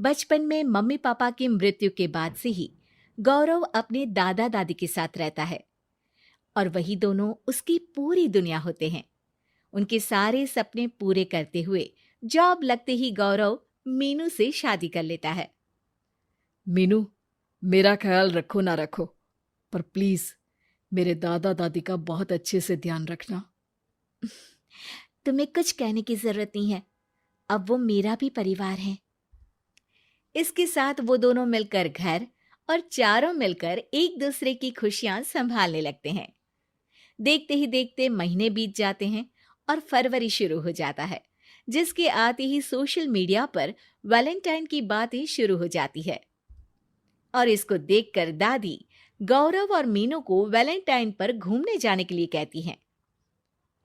बचपन में mummy papa की मृत्यु के बाद से ही गौरव अपने दादा दादी के साथ रहता है और वही दोनों उसकी पूरी दुनिया होते हैं। उनके सारे सपने पूरे करते हुए जॉब लगते ही गौरव मीनू से शादी कर लेता है। मीनू, मेरा ख्याल रखो ना रखो, पर प्लीज मेरे दादा दादी का बहुत अच्छे से ध्यान रखना। तुम्हें कुछ कहने की जरूरत नहीं है, अब वो मेरा भी परिवार है। इसके साथ वो दोनों मिलकर घर और चारों मिलकर एक दूसरे की खुशियां संभालने लगते हैं। देखते ही देखते महीने बीत जाते हैं और फरवरी शुरू हो जाता है, जिसके आते ही सोशल मीडिया पर वैलेंटाइन की बातें शुरू हो जाती है। और इसको देखकर दादी गौरव और मीनू को वैलेंटाइन पर घूमने जाने के लिए कहती हैं।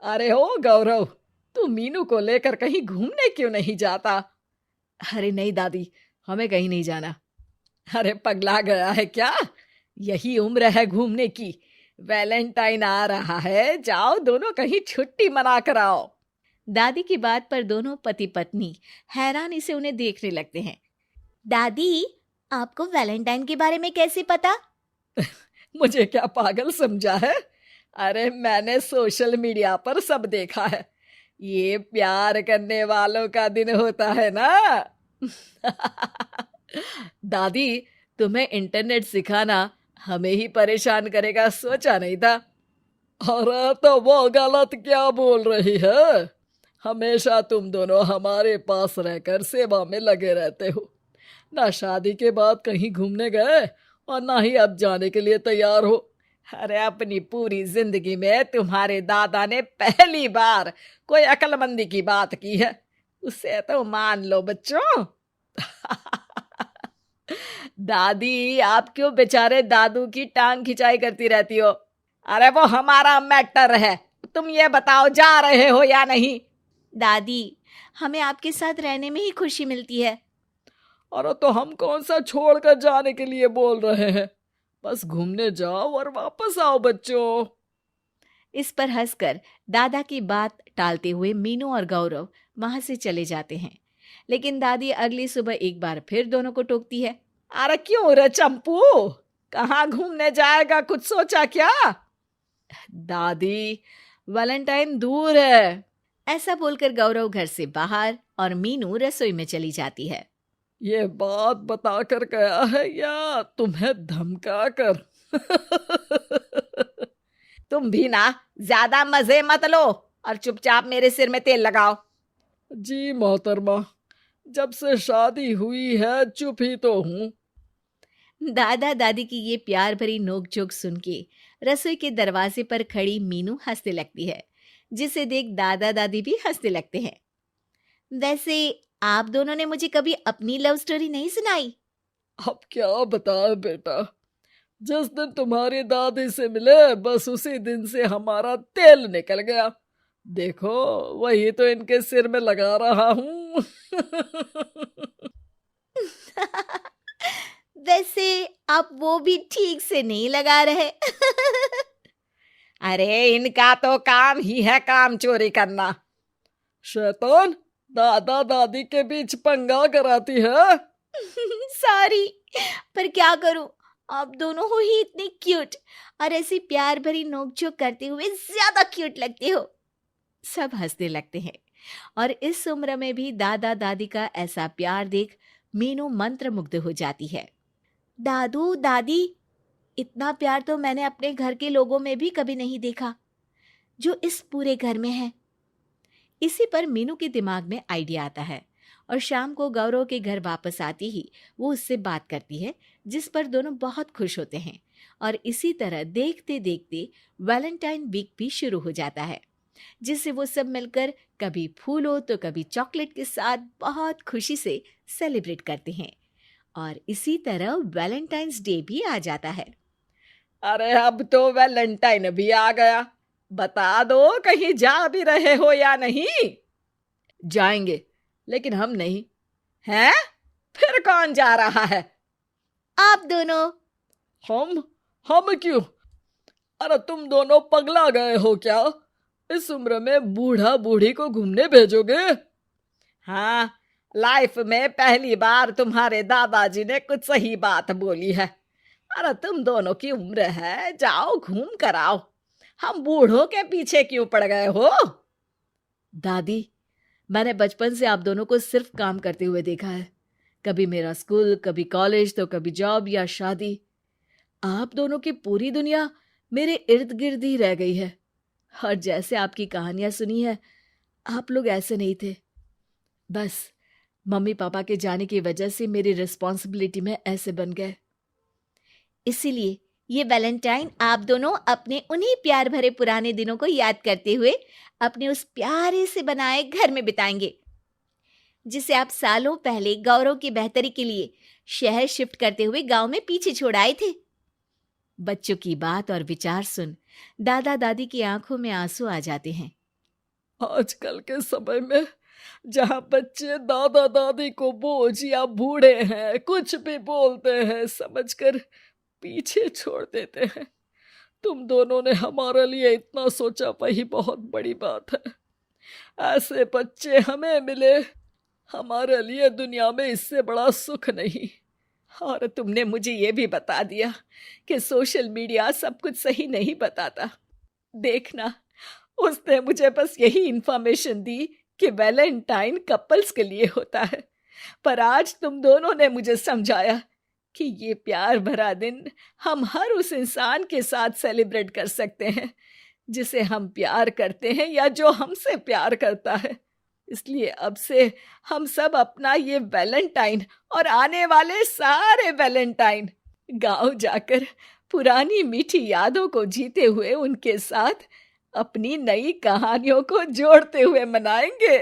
अरे हो गौरव, तू मीनू को लेकर कहीं घूमने क्यों नहीं जाता? अरे नहीं दादी, हमें कहीं नहीं जाना। अरे पगला गया है क्या? यही उम्र है घूमने की। वैलेंटाइन आ रहा है, जाओ दोनों कहीं छुट्टी मना कर आओ। दादी की बात पर दोनों पति पत्नी हैरानी से उन्हें देखने लगते हैं। दादी, आपको वैलेंटाइन के बारे में कैसे पता? मुझे क्या पागल समझा है? अरे मैंने सोशल मीडिया पर सब देखा है। ये प्यार करने वालों का दिन होता है ना। दादी, तुम्हें इंटरनेट सिखाना हमें ही परेशान करेगा सोचा नहीं था। अरे तो वो गलत क्या बोल रही है? हमेशा तुम दोनों हमारे पास रहकर सेवा में लगे रहते हो। ना शादी के बाद कहीं घूमने गए और ना ही अब जाने के लिए तैयार हो। अरे अपनी पूरी जिंदगी में तुम्हारे दादा ने पहली बार कोई अक्लमंदी की बात की है, उसे तो मान लो बच्चों। दादी, आप क्यों बेचारे दादू की टांग खिंचाई करती रहती हो? अरे वो हमारा मैटर है, तुम ये बताओ जा रहे हो या नहीं? दादी, हमें आपके साथ रहने में ही खुशी मिलती है। अरे तो हम कौन सा छोड़कर जाने के लिए बोल रहे हैं? बस घूमने जाओ और वापस आओ बच्चों। इस पर हंसकर दादा की बात टालते हुए मीनू और गौरव वहां से चले जाते हैं। लेकिन दादी अगली सुबह एक बार फिर दोनों को टोकती है। अरे क्यों रे चंपू, कहाँ घूमने जाएगा, कुछ सोचा क्या? दादी, वैलेंटाइन दूर है। ऐसा बोलकर गौरव घर से बाहर और मीनू रसोई में चली जाती है। ये बात बता कर गया है या तुम्हें धमका कर? तुम भी ना ज्यादा मजे मत लो और चुपचाप मेरे सिर में तेल लगाओ। जी मोहतरमा, जब से शादी हुई है चुप ही तो हूँ। दादा दादी की ये प्यार भरी नोकझोंक सुन के रसोई के दरवाजे पर खड़ी मीनू हंसने लगती है, जिसे देख दादा दादी भी हंसने लगते हैं। वैसे आप दोनों ने मुझे कभी अपनी लव स्टोरी नहीं सुनाई। अब क्या बताए बेटा, जिस दिन तुम्हारी दादी से मिले बस उसी दिन से हमारा तेल निकल गया। देखो वही तो इनके सिर में लगा रहा हूँ। वैसे आप वो भी ठीक से नहीं लगा रहे। अरे इनका तो काम ही है काम चोरी करना। शैतान, दादा दादी के बीच पंगा कराती है। सॉरी, पर क्या करूं, आप दोनों हो ही इतने क्यूट और ऐसी प्यार भरी नोकझोंक करते हुए ज्यादा क्यूट लगते हो। सब हंसने लगते हैं और इस उम्र में भी दादा दादी का ऐसा प्यार देख मीनू मंत्रमुग्ध हो जाती है। दादू दादी, इतना प्यार तो मैंने अपने घर के लोगों में भी कभी नहीं देखा जो इस पूरे घर में है। इसी पर मीनू के दिमाग में आइडिया आता है और शाम को गौरव के घर वापस आती ही वो उससे बात करती है, जिस पर दोनों बहुत खुश होते हैं। और इसी तरह देखते देखते वैलेंटाइन वीक भी शुरू हो जाता है, जिसे वो सब मिलकर कभी फूलों तो कभी चॉकलेट के साथ बहुत खुशी से सेलिब्रेट करते हैं। और इसी तरह वैलेंटाइंस डे भी आ जाता है। अरे अब तो वैलेंटाइन भी आ गया, बता दो कहीं जा भी रहे हो या नहीं? जाएंगे, लेकिन हम नहीं। हैं? फिर कौन जा रहा है? आप दोनों। हम क्यों? अरे तुम दोनों पगला गए हो क्या? इस उम्र में बूढ़ा बूढ़ी को घूमने भेजोगे? हाँ, लाइफ में पहली बार तुम्हारे दादाजी ने कुछ सही बात बोली है। अरे तुम दोनों की उम्र है, जाओ घूम कर आओ। हम बूढ़ों के पीछे क्यों पड़ गए हो? दादी, मैंने बचपन से आप दोनों को सिर्फ काम करते हुए देखा है। कभी मेरा स्कूल, कभी कॉलेज, तो कभी जॉब या शादी। आप दोनों की पूरी दुनिया मेरे इर्द गिर्द ही रह गई है। और जैसे आपकी कहानियां सुनी है, आप लोग ऐसे नहीं थे। बस मम्मी पापा के जाने की वजह से मेरी रिस्पॉन्सिबिलिटी में ऐसे बन गए। इसीलिए ये वैलेंटाइन आप दोनों अपने उन्हीं प्यार भरे पुराने दिनों को याद करते हुए अपने उस प्यारे से बनाए घर में बिताएंगे, जिसे आप सालों पहले गौरव की बेहतरी के लिए शहर शिफ्ट करते हुए गांव में पीछे छोड़ आए थे। बच्चों की बात और विचार सुन दादा दादी की आंखों में आंसू आ जाते हैं। आजकल के समय में जहाँ बच्चे दादा दादी को बोझ या बूढ़े हैं कुछ भी बोलते हैं समझकर पीछे छोड़ देते हैं, तुम दोनों ने हमारे लिए इतना सोचा, वही बहुत बड़ी बात है। ऐसे बच्चे हमें मिले, हमारे लिए दुनिया में इससे बड़ा सुख नहीं। और तुमने मुझे ये भी बता दिया कि सोशल मीडिया सब कुछ सही नहीं बताता। देखना, उसने मुझे बस यही इंफॉर्मेशन दी कि वैलेंटाइन कपल्स के लिए होता है, पर आज तुम दोनों ने मुझे समझाया कि ये प्यार भरा दिन हम हर उस इंसान के साथ सेलिब्रेट कर सकते हैं जिसे हम प्यार करते हैं या जो हमसे प्यार करता है। इसलिए अब से हम सब अपना ये वैलेंटाइन और आने वाले सारे वैलेंटाइन गांव जाकर पुरानी मीठी यादों को जीते हुए उनके साथ अपनी नई कहानियों को जोड़ते हुए मनाएंगे।